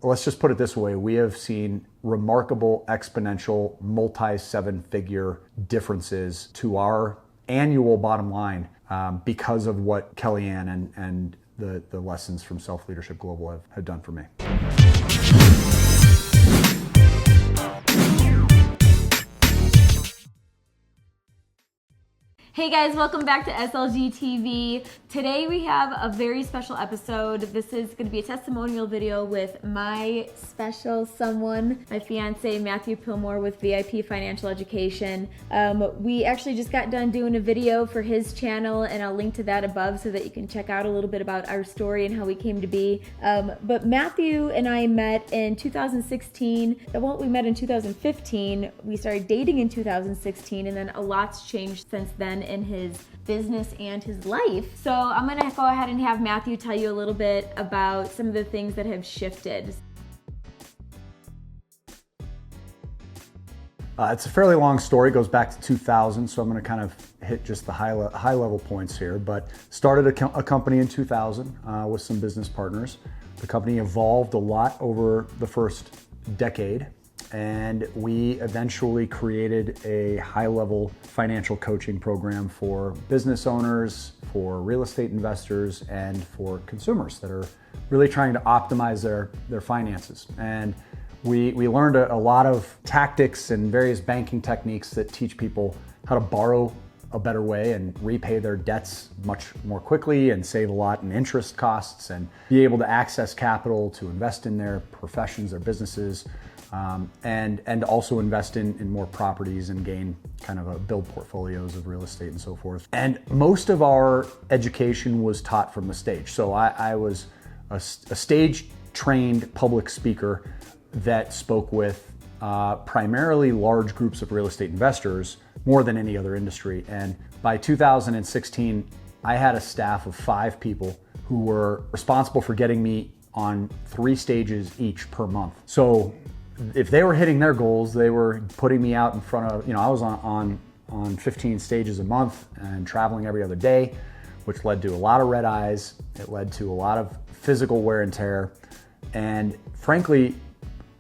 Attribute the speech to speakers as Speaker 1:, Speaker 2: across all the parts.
Speaker 1: let's just put it this way. We have seen remarkable, exponential, multi-seven-figure differences to our annual bottom line because of what KellyAnne and the lessons from Self-Leadership Global have done for me.
Speaker 2: Hey guys, welcome back to SLG TV. Today we have a very special episode. This is going to be a testimonial video with my special someone, my fiance Matthew Pillmore with VIP Financial Education. We actually just got done doing a video for his channel, and I'll link to that above so that you can check out a little bit about our story and how we came to be. But Matthew and I met in 2016. Well, we met in 2015. We started dating in 2016, and then a lot's changed since then in his business and his life. So I'm gonna go ahead and have Matthew tell you a little bit about some of the things that have shifted.
Speaker 1: It's a fairly long story, goes back to 2000, so I'm gonna kind of hit just the high level points here. But started a company in 2000 with some business partners. The company evolved a lot over the first decade, and we eventually created a high-level financial coaching program for business owners, for real estate investors, and for consumers that are really trying to optimize their finances. And we learned a lot of tactics and various banking techniques that teach people how to borrow a better way and repay their debts much more quickly and save a lot in interest costs and be able to access capital to invest in their professions, their businesses, and also invest in more properties and gain kind of build portfolios of real estate and so forth. And most of our education was taught from the stage. So I was a stage trained public speaker that spoke with primarily large groups of real estate investors more than any other industry. And by 2016, I had a staff of 5 people who were responsible for getting me on 3 stages each per month. So if they were hitting their goals, they were putting me out in front of, I was on 15 stages a month and traveling every other day, which led to a lot of red eyes. It led to a lot of physical wear and tear. And frankly,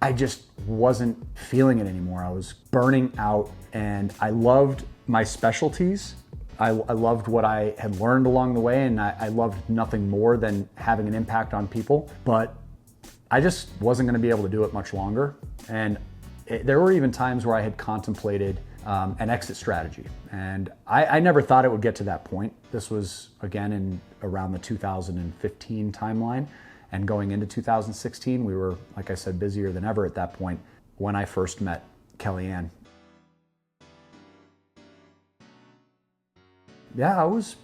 Speaker 1: I just wasn't feeling it anymore. I was burning out, and I loved my specialties. I loved what I had learned along the way, and I loved nothing more than having an impact on people. But I just wasn't going to be able to do it much longer. And there were even times where I had contemplated an exit strategy. And I never thought it would get to that point. This was, again, in around the 2015 timeline. And going into 2016, we were, like I said, busier than ever at that point when I first met KellyAnne. Yeah, I was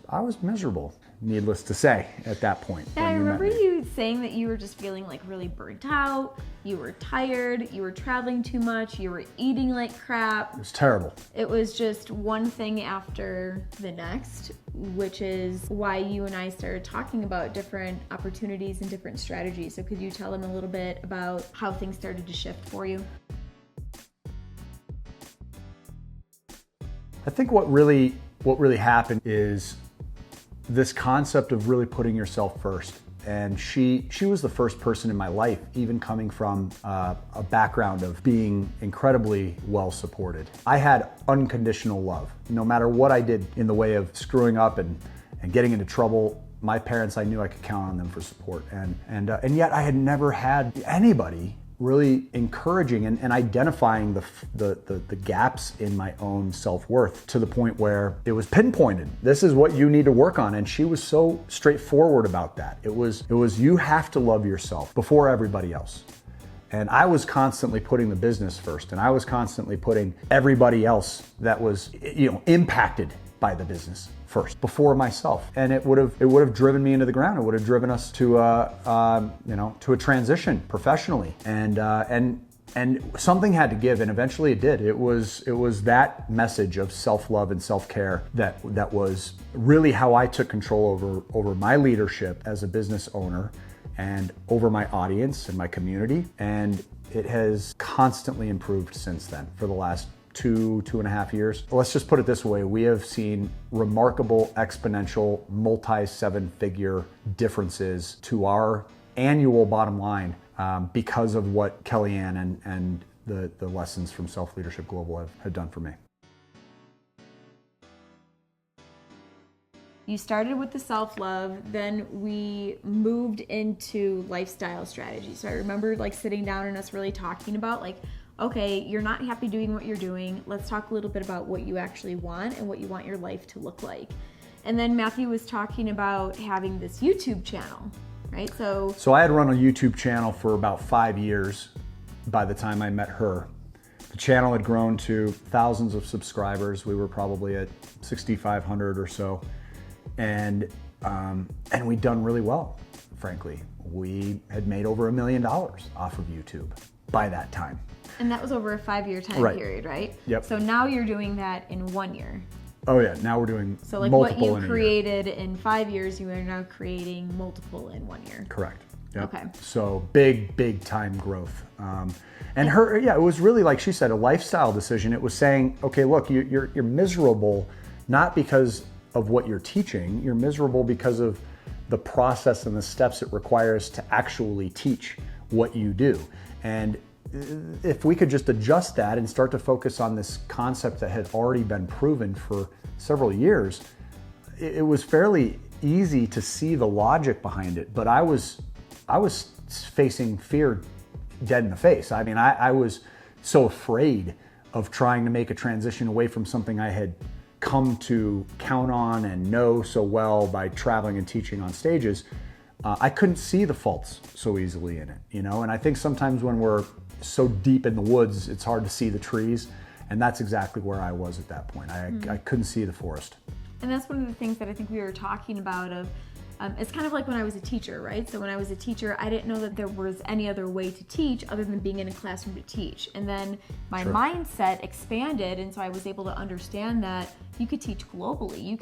Speaker 1: miserable, needless to say, at that point.
Speaker 2: Yeah, I remember you saying that you were just feeling like really burnt out, you were tired, you were traveling too much, you were eating like crap.
Speaker 1: It was terrible.
Speaker 2: It was just one thing after the next, which is why you and I started talking about different opportunities and different strategies. So could you tell them a little bit about how things started to shift for you?
Speaker 1: I think what really happened is this concept of really putting yourself first. And she was the first person in my life, even coming from a background of being incredibly well supported. I had unconditional love. No matter what I did in the way of screwing up and getting into trouble, my parents, I knew I could count on them for support. And yet I had never had anybody really encouraging and identifying the gaps in my own self-worth to the point where it was pinpointed. This is what you need to work on. And she was so straightforward about that. It was you have to love yourself before everybody else. And I was constantly putting the business first, and I was constantly putting everybody else that was impacted by the business first before myself, and it would have driven me into the ground. It would have driven us to a transition professionally, and something had to give, and eventually it did. It was that message of self-love and self-care that was really how I took control over my leadership as a business owner and over my audience and my community, and it has constantly improved since then for the last 2.5 years. Let's just put it this way. We have seen remarkable, exponential, multi-seven-figure differences to our annual bottom line because of what KellyAnne and the lessons from Self Leadership Global have done for me.
Speaker 2: You started with the self-love, then we moved into lifestyle strategy. So I remember like sitting down and us really talking about like, okay, you're not happy doing what you're doing. Let's talk a little bit about what you actually want and what you want your life to look like. And then Matthew was talking about having this YouTube channel, right? So
Speaker 1: I had run a YouTube channel for about 5 years by the time I met her. The channel had grown to thousands of subscribers. We were probably at 6,500 or so. And we'd done really well, frankly. We had made over $1 million off of YouTube by that time.
Speaker 2: And that was over a 5-year time period, right?
Speaker 1: Yep.
Speaker 2: So now you're doing that in 1 year.
Speaker 1: Oh yeah, now we're doing
Speaker 2: so like
Speaker 1: multiple
Speaker 2: what you created in 5 years, you are now creating multiple in 1 year.
Speaker 1: Correct. Yep.
Speaker 2: Okay.
Speaker 1: So big time growth. And her, yeah, it was really, like she said, a lifestyle decision. It was saying, okay, look, you're miserable not because of what you're teaching, you're miserable because of the process and the steps it requires to actually teach what you do. And if we could just adjust that and start to focus on this concept that had already been proven for several years, it was fairly easy to see the logic behind it. But I was facing fear dead in the face. I mean, I was so afraid of trying to make a transition away from something I had come to count on and know so well by traveling and teaching on stages. I couldn't see the faults so easily in it, you know? And I think sometimes when we're so deep in the woods, it's hard to see the trees. And that's exactly where I was at that point. I couldn't see the forest.
Speaker 2: And that's one of the things that I think we were talking about of, it's kind of like when I was a teacher, right? So when I was a teacher, I didn't know that there was any other way to teach other than being in a classroom to teach. And then my mindset expanded, and so I was able to understand that you could teach globally. You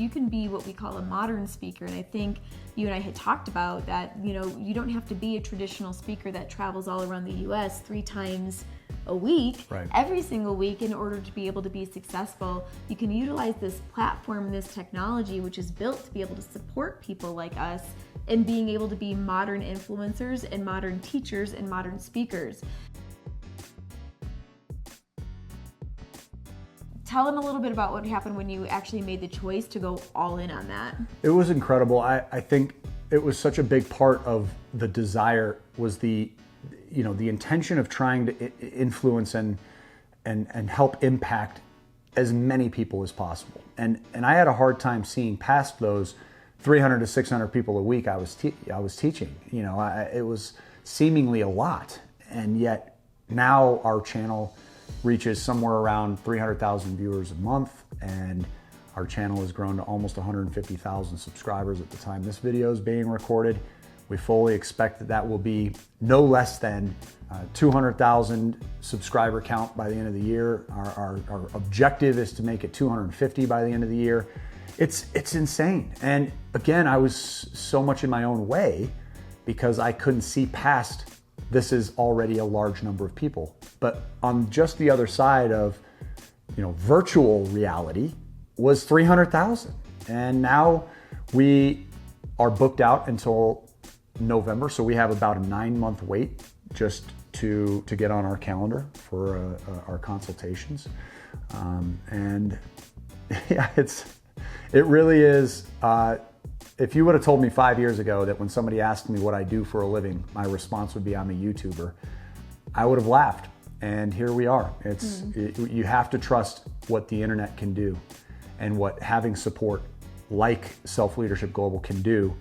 Speaker 2: can be what we call a modern speaker. And I think you and I had talked about that, you know, you don't have to be a traditional speaker that travels all around the US 3 times a week, every single week, in order to be able to be successful. You can utilize this platform, this technology, which is built to be able to support people like us in being able to be modern influencers and modern teachers and modern speakers. Tell them a little bit about what happened when you actually made the choice to go all in on that.
Speaker 1: It was incredible. I think it was such a big part of the desire was the intention of trying to influence and help impact as many people as possible. And I had a hard time seeing past those 300 to 600 people a week I was teaching. You know, it was seemingly a lot, and yet now our channel reaches somewhere around 300,000 viewers a month, and our channel has grown to almost 150,000 subscribers at the time this video is being recorded. We fully expect that will be no less than 200,000 subscriber count by the end of the year. Our objective is to make it 250 by the end of the year. It's insane. And again, I was so much in my own way because I couldn't see past this is already a large number of people. But on just the other side of, virtual reality was 300,000. And now we are booked out until November, so we have about a 9-month wait just to get on our calendar for our consultations, and yeah, it really is. If you would have told me 5 years ago that when somebody asked me what I do for a living, my response would be I'm a YouTuber, I would have laughed. And here we are. You have to trust what the internet can do and what having support like Self Leadership Global can do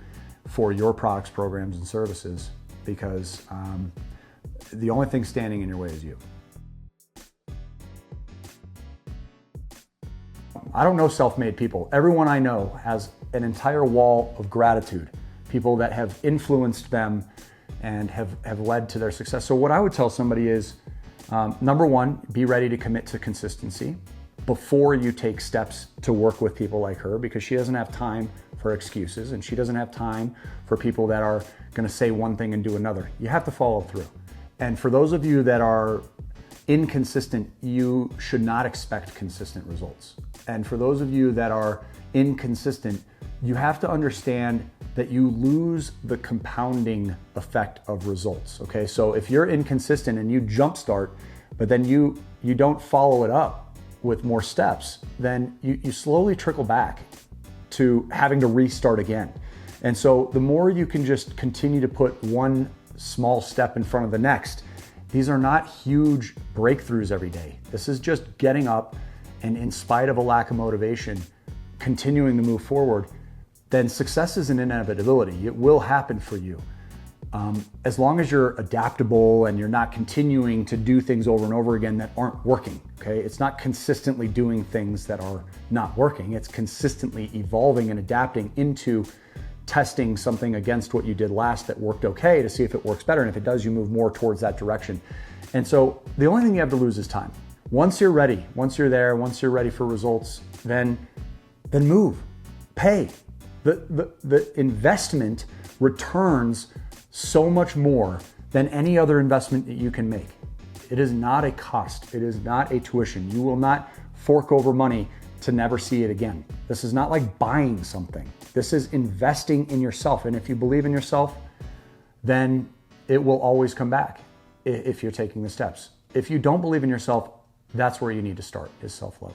Speaker 1: for your products, programs, and services, because the only thing standing in your way is you. I don't know self-made people. Everyone I know has an entire wall of gratitude, people that have influenced them and have led to their success. So what I would tell somebody is, number one, be ready to commit to consistency before you take steps to work with people like her, because she doesn't have time for excuses and she doesn't have time for people that are going to say one thing and do another. You have to follow through. And for those of you that are inconsistent, you should not expect consistent results. And for those of you that are inconsistent, you have to understand that you lose the compounding effect of results, okay? So if you're inconsistent and you jumpstart, but then you don't follow it up with more steps, then you slowly trickle back to having to restart again. And so the more you can just continue to put one small step in front of the next, these are not huge breakthroughs every day. This is just getting up and, in spite of a lack of motivation, continuing to move forward. Then success is an inevitability. It will happen for you. As long as you're adaptable and you're not continuing to do things over and over again that aren't working, okay? It's not consistently doing things that are not working. It's consistently evolving and adapting into testing something against what you did last that worked okay to see if it works better. And if it does, you move more towards that direction. And so the only thing you have to lose is time. Once you're ready, once you're there, once you're ready for results, then move, pay. The investment returns so much more than any other investment that you can make. It is not a cost. It is not a tuition. You will not fork over money to never see it again. This is not like buying something. This is investing in yourself. And if you believe in yourself, then it will always come back if you're taking the steps. If you don't believe in yourself, that's where you need to start, is self-love.